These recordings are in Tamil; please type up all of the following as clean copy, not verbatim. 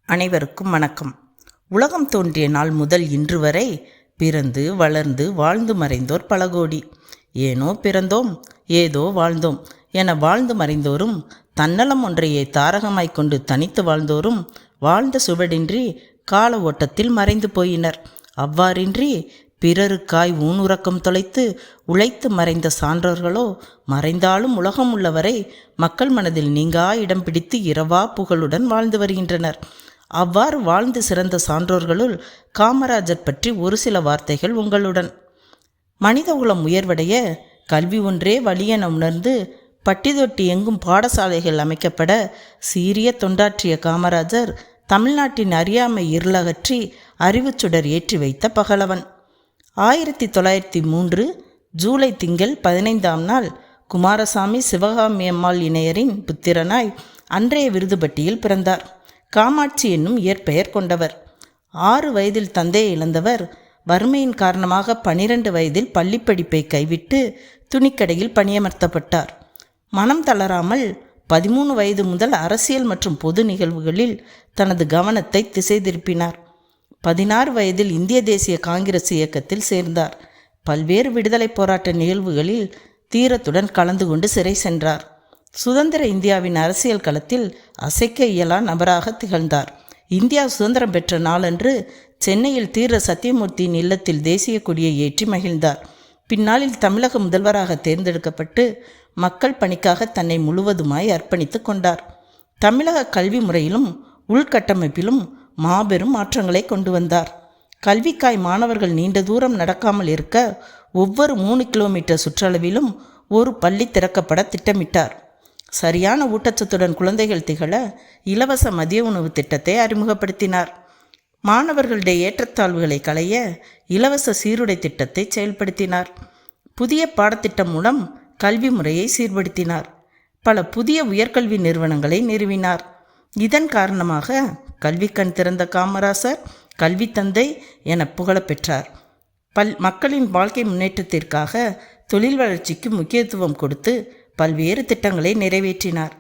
அனைவருக்கும் வணக்கம். உலகம் தோன்றிய நாள் முதல் இன்று வரை பிறந்து வளர்ந்து வாழ்ந்து மறைந்தோர் பல கோடி. ஏனோ பிறந்தோம், ஏதோ வாழ்ந்தோம் என வாழ்ந்து மறைந்தோரும், தன்னலம் ஒன்றையே தாரகமாய்க் கொண்டு தனித்து வாழ்ந்தோரும் வாழ்ந்த சுவடின்றி கால ஓட்டத்தில் மறைந்து போயினர். அவ்வாறின்றி பிறருக்காய் ஊனுறக்கம் தொலைத்து உழைத்து மறைந்த சான்றோர்களோ மறைந்தாலும் உலகம் உள்ளவரை மக்கள் மனதில் நீங்கா இடம் பிடித்து இரவா புகழுடன் வாழ்ந்து வருகின்றனர். அவ்வாறு வாழ்ந்து சிறந்த சான்றோர்களுள் காமராஜர் பற்றி ஒரு சில வார்த்தைகள் உங்களுடன். மனிதகுலம் உயர்வடைய கல்வி ஒன்றே வழியென உணர்ந்து பட்டி தொட்டி எங்கும் பாடசாலைகள் அமைக்கப்பட சீரிய தொண்டாற்றிய காமராஜர் தமிழ்நாட்டின் அறியாமை இருளகற்றி அறிவுச்சுடர் ஏற்றி வைத்த பகலவன். 1903 ஜூலை திங்கள் 15ஆம் நாள் குமாரசாமி சிவகாமி அம்மாள் இணையரின் புத்திரனாய் அன்றைய விருதுபட்டியில் பிறந்தார். காமாட்சி என்னும் இயற்பெயர் கொண்டவர். 6 வயதில் தந்தையை இழந்தவர் வறுமையின் காரணமாக 12 வயதில் பள்ளிப்படிப்பை கைவிட்டு துணிக்கடையில் பணியமர்த்தப்பட்டார். மனம் தளராமல் 13 வயது முதல் அரசியல் மற்றும் பொது நிகழ்வுகளில் தனது கவனத்தை திசை திருப்பினார். 16 வயதில் இந்திய தேசிய காங்கிரஸ் இயக்கத்தில் சேர்ந்தார். பல்வேறு விடுதலை போராட்ட நிகழ்வுகளில் தீரத்துடன் கலந்து கொண்டு சிறை சென்றார். சுதந்திர இந்தியாவின் அரசியல் களத்தில் அசைக்க இயலா நபராக திகழ்ந்தார். இந்தியா சுதந்திரம் பெற்ற நாளன்று சென்னையில் தீர சத்தியமூர்த்தியின் இல்லத்தில் தேசிய கொடியை ஏற்றி மகிழ்ந்தார். பின்னாளில் தமிழக முதல்வராக தேர்ந்தெடுக்கப்பட்டு மக்கள் பணிக்காக தன்னை முழுவதுமாய் அர்ப்பணித்து கொண்டார். தமிழக கல்வி முறையிலும் உள்கட்டமைப்பிலும் மாபெரும் மாற்றங்களை கொண்டு வந்தார். கல்விக்காய் மாணவர்கள் நீண்ட தூரம் நடக்காமல் இருக்க ஒவ்வொரு 3 கிலோமீட்டர் சுற்றளவிலும் ஒரு பள்ளி திறக்கப்பட திட்டமிட்டார். சரியான ஊட்டச்சத்துடன் குழந்தைகள் திகழ இலவச மதிய உணவு திட்டத்தை அறிமுகப்படுத்தினார். மாணவர்களுடைய ஏற்றத்தாழ்வுகளை களைய இலவச சீருடை திட்டத்தை செயல்படுத்தினார். புதிய பாடத்திட்டம் மூலம் கல்வி முறையை சீர்படுத்தினார். பல புதிய உயர்கல்வி நிறுவனங்களை நிறுவினார். இதன் காரணமாக கல்வி கண் திறந்த காமராசர் கல்வி தந்தை என புகழப் பெற்றார். மக்களின் வாழ்க்கை முன்னேற்றத்திற்காக தொழில் வளர்ச்சிக்கு முக்கியத்துவம் கொடுத்து பல்வேறு திட்டங்களை நிறைவேற்றினார்.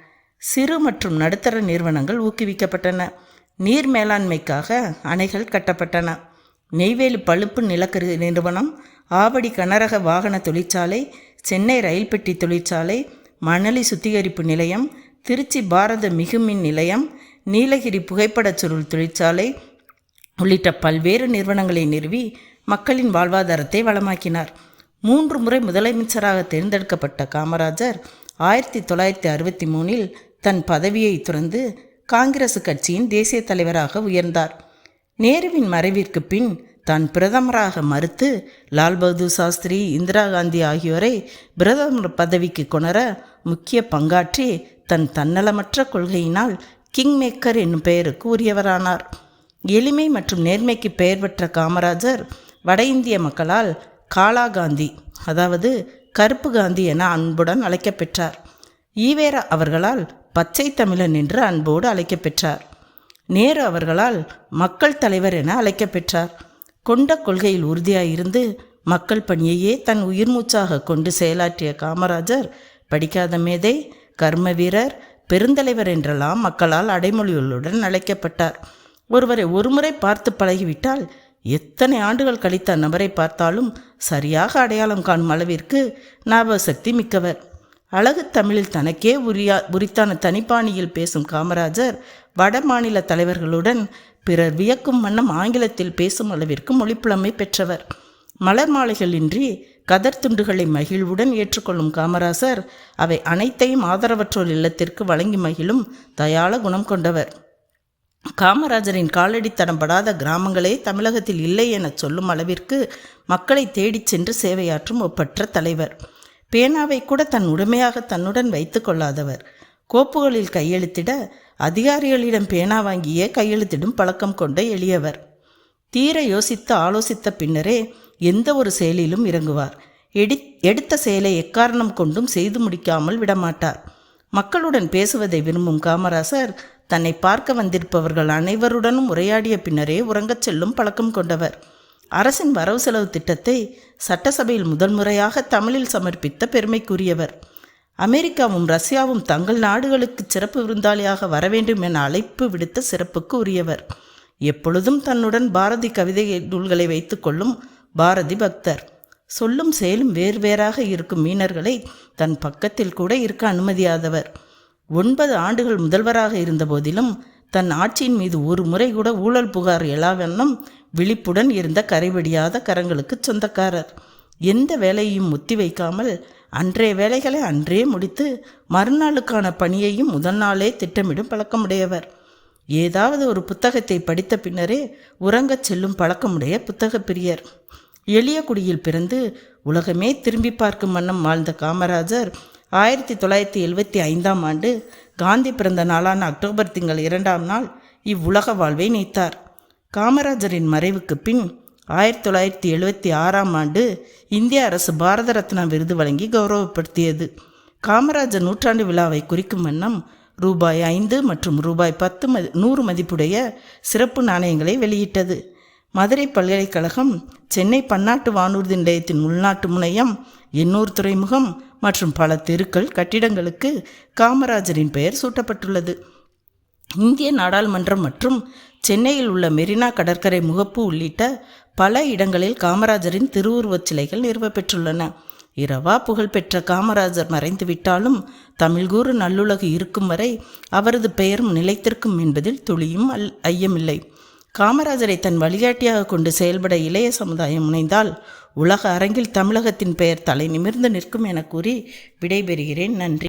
சிறு மற்றும் நடுத்தர நிறுவனங்கள் ஊக்குவிக்கப்பட்டன. நீர் மேலாண்மைக்காக அணைகள் கட்டப்பட்டன. நெய்வேலி பழுப்பு நிலக்கரி நிறுவனம், ஆவடி கனரக வாகன தொழிற்சாலை, சென்னை ரயில் பெட்டி தொழிற்சாலை, மணலி சுத்திகரிப்பு நிலையம், திருச்சி பாரத மிகுமின் நிலையம், நீலகிரி புகைப்படச் சுருள் தொழிற்சாலை உள்ளிட்ட பல்வேறு நிறுவனங்களை நிறுவி மக்களின் வாழ்வாதாரத்தை வளமாக்கினார். 3 முறை முதலமைச்சராக தேர்ந்தெடுக்கப்பட்ட காமராஜர் 1963 தன் பதவியை துறந்து காங்கிரஸ் கட்சியின் தேசிய தலைவராக உயர்ந்தார். நேருவின் மறைவிற்கு பின் தான் பிரதமராக மறுத்து லால் பகதூர் சாஸ்திரி, இந்திரா காந்தி ஆகியோரை பிரதமர் பதவிக்கு கொணர முக்கிய பங்காற்றி தன் தன்னலமற்ற கொள்கையினால் கிங் மேக்கர் என்னும் பெயருக்கு உரியவரானார். எளிமை மற்றும் நேர்மைக்கு பெயர் பெற்ற காமராஜர் வட இந்திய மக்களால் காலா காந்தி, அதாவது கருப்பு காந்தி என அன்புடன் அழைக்கப்பெற்றார். ஈவேரா அவர்களால் பச்சை தமிழன் என்று அன்போடு அழைக்கப்பெற்றார். நேரு அவர்களால் மக்கள் தலைவர் என அழைக்கப்பெற்றார். கொண்ட கொள்கையில் உறுதியாயிருந்து மக்கள் பணியையே தன் உயிர் மூச்சாக கொண்டு செயலாற்றிய காமராஜர் படிக்காத மேதை, கர்ம வீரர், பெருந்தலைவர் என்றெல்லாம் மக்களால் அடைமொழிகளுடன் அழைக்கப்பட்டார். ஒருவரை ஒருமுறை பார்த்து பழகிவிட்டால் எத்தனை ஆண்டுகள் கழித்த நபரை பார்த்தாலும் சரியாக அடையாளம் காணும் அளவிற்கு ஞாபக சக்தி மிக்கவர். அழகு தமிழில் தனக்கே உரித்தான தனிப்பாணியில் பேசும் காமராஜர் வட மாநில தலைவர்களுடன் பிறர் வியக்கும் வண்ணம் ஆங்கிலத்தில் பேசும் அளவிற்கு மொழிப்புலமை பெற்றவர். மலர் மாலைகளின்றி கதர் துண்டுகளை மகிழ்வுடன் ஏற்றுக்கொள்ளும் காமராசர் அவை அனைத்தையும் ஆதரவற்றோர் இல்லத்திற்கு வழங்கி மகிழும் தயாள குணம் கொண்டவர். காமராஜரின் காலடி தடம்படாத கிராமங்களே தமிழகத்தில் இல்லை என சொல்லும் அளவிற்கு மக்களை தேடிச் சென்று சேவையாற்றும் ஒப்பற்ற தலைவர். பேனாவை கூட தன் உடைமையாக தன்னுடன் வைத்து கொள்ளாதவர். கோப்புகளில் கையெழுத்திட அதிகாரிகளிடம் பேனா வாங்கியே கையெழுத்திடும் பழக்கம் கொண்ட எளியவர். தீர யோசித்து ஆலோசித்த பின்னரே எந்த ஒரு செயலிலும் இறங்குவார். எடுத்த செயலை எக்காரணம் கொண்டும் செய்து முடிக்காமல் விடமாட்டார். மக்களுடன் பேசுவதை விரும்பும் காமராசர் தன்னை பார்க்க வந்திருப்பவர்கள் அனைவருடனும் உரையாடிய பின்னரே உறங்கச் செல்லும் பழக்கம் கொண்டவர். அரசின் வரவு செலவு திட்டத்தை சட்டசபையில் முதல் முறையாக தமிழில் சமர்ப்பித்த பெருமைக்குரியவர். அமெரிக்காவும் ரஷ்யாவும் தங்கள் நாடுகளுக்கு சிறப்பு விருந்தாளியாக வர வேண்டும் என அழைப்பு விடுத்த சிறப்புக்கு உரியவர். எப்பொழுதும் தன்னுடன் பாரதி கவிதை நூல்களை வைத்துக்கொள்ளும் பாரதி பக்தர். சொல்லும் செயலும் வேறு வேறாக இருக்கும் மீனர்களை தன் பக்கத்தில் கூட இருக்க அனுமதியாதவர். 9 ஆண்டுகள் முதல்வராக இருந்த போதிலும் தன் ஆட்சியின் மீது ஒரு முறை கூட ஊழல் புகார் எழாவண்ணம் விழிப்புடன் இருந்த கரைபடியாத கரங்களுக்கு சொந்தக்காரர். எந்த வேலையையும் ஒத்தி வைக்காமல் அன்றைய வேலைகளை அன்றே முடித்து மறுநாளுக்கான பணியையும் முதல் நாளே திட்டமிடும் பழக்கமுடையவர். ஏதாவது ஒரு புத்தகத்தை படித்த பின்னரே உறங்கச் செல்லும் பழக்கமுடைய புத்தக பிரியர். எளிய குடியில் பிறந்து உலகமே திரும்பி பார்க்கும் வண்ணம் வாழ்ந்த காமராஜர் 1975ஆம் ஆண்டு காந்தி பிறந்த நாளான அக்டோபர் திங்கள் 2ஆம் நாள் இவ்வுலக வாழ்வை நீத்தார். காமராஜரின் மறைவுக்கு பின் 1976ஆம் ஆண்டு இந்திய அரசு பாரத ரத்னா விருது வழங்கி கௌரவப்படுத்தியது. காமராஜர் நூற்றாண்டு விழாவை குறிக்கும் வண்ணம் ரூபாய் 5 மற்றும் ரூபாய் 10 100 மதிப்புடைய சிறப்பு நாணயங்களை வெளியிட்டது. மதுரை பல்கலைக்கழகம், சென்னை பன்னாட்டு வானூர்தி நிலையத்தின் உள்நாட்டு முனையம், எண்ணூர் துறைமுகம் மற்றும் பல தெருக்கள், கட்டிடங்களுக்கு காமராஜரின் பெயர் சூட்டப்பட்டுள்ளது. இந்திய நாடாளுமன்றம் மற்றும் சென்னையில் உள்ள மெரினா கடற்கரை முகப்பு உள்ளிட்ட பல இடங்களில் காமராஜரின் திருவுருவச் சிலைகள் நிறுவப்பெற்றுள்ளன. இரவா புகழ்பெற்ற காமராஜர் மறைந்துவிட்டாலும் தமிழ்கூறு நல்லுலகு இருக்கும் வரை அவரது பெயரும் நிலைத்திருக்கும் என்பதில் துளியும் ஐயமில்லை. காமராஜரை தன் வழிகாட்டியாக கொண்டு செயல்பட இளைய சமுதாயம் முனைந்தால் உலக அரங்கில் தமிழகத்தின் பெயர் தலை நிமிர்ந்து நிற்கும் என கூறி விடைபெறுகிறேன். நன்றி.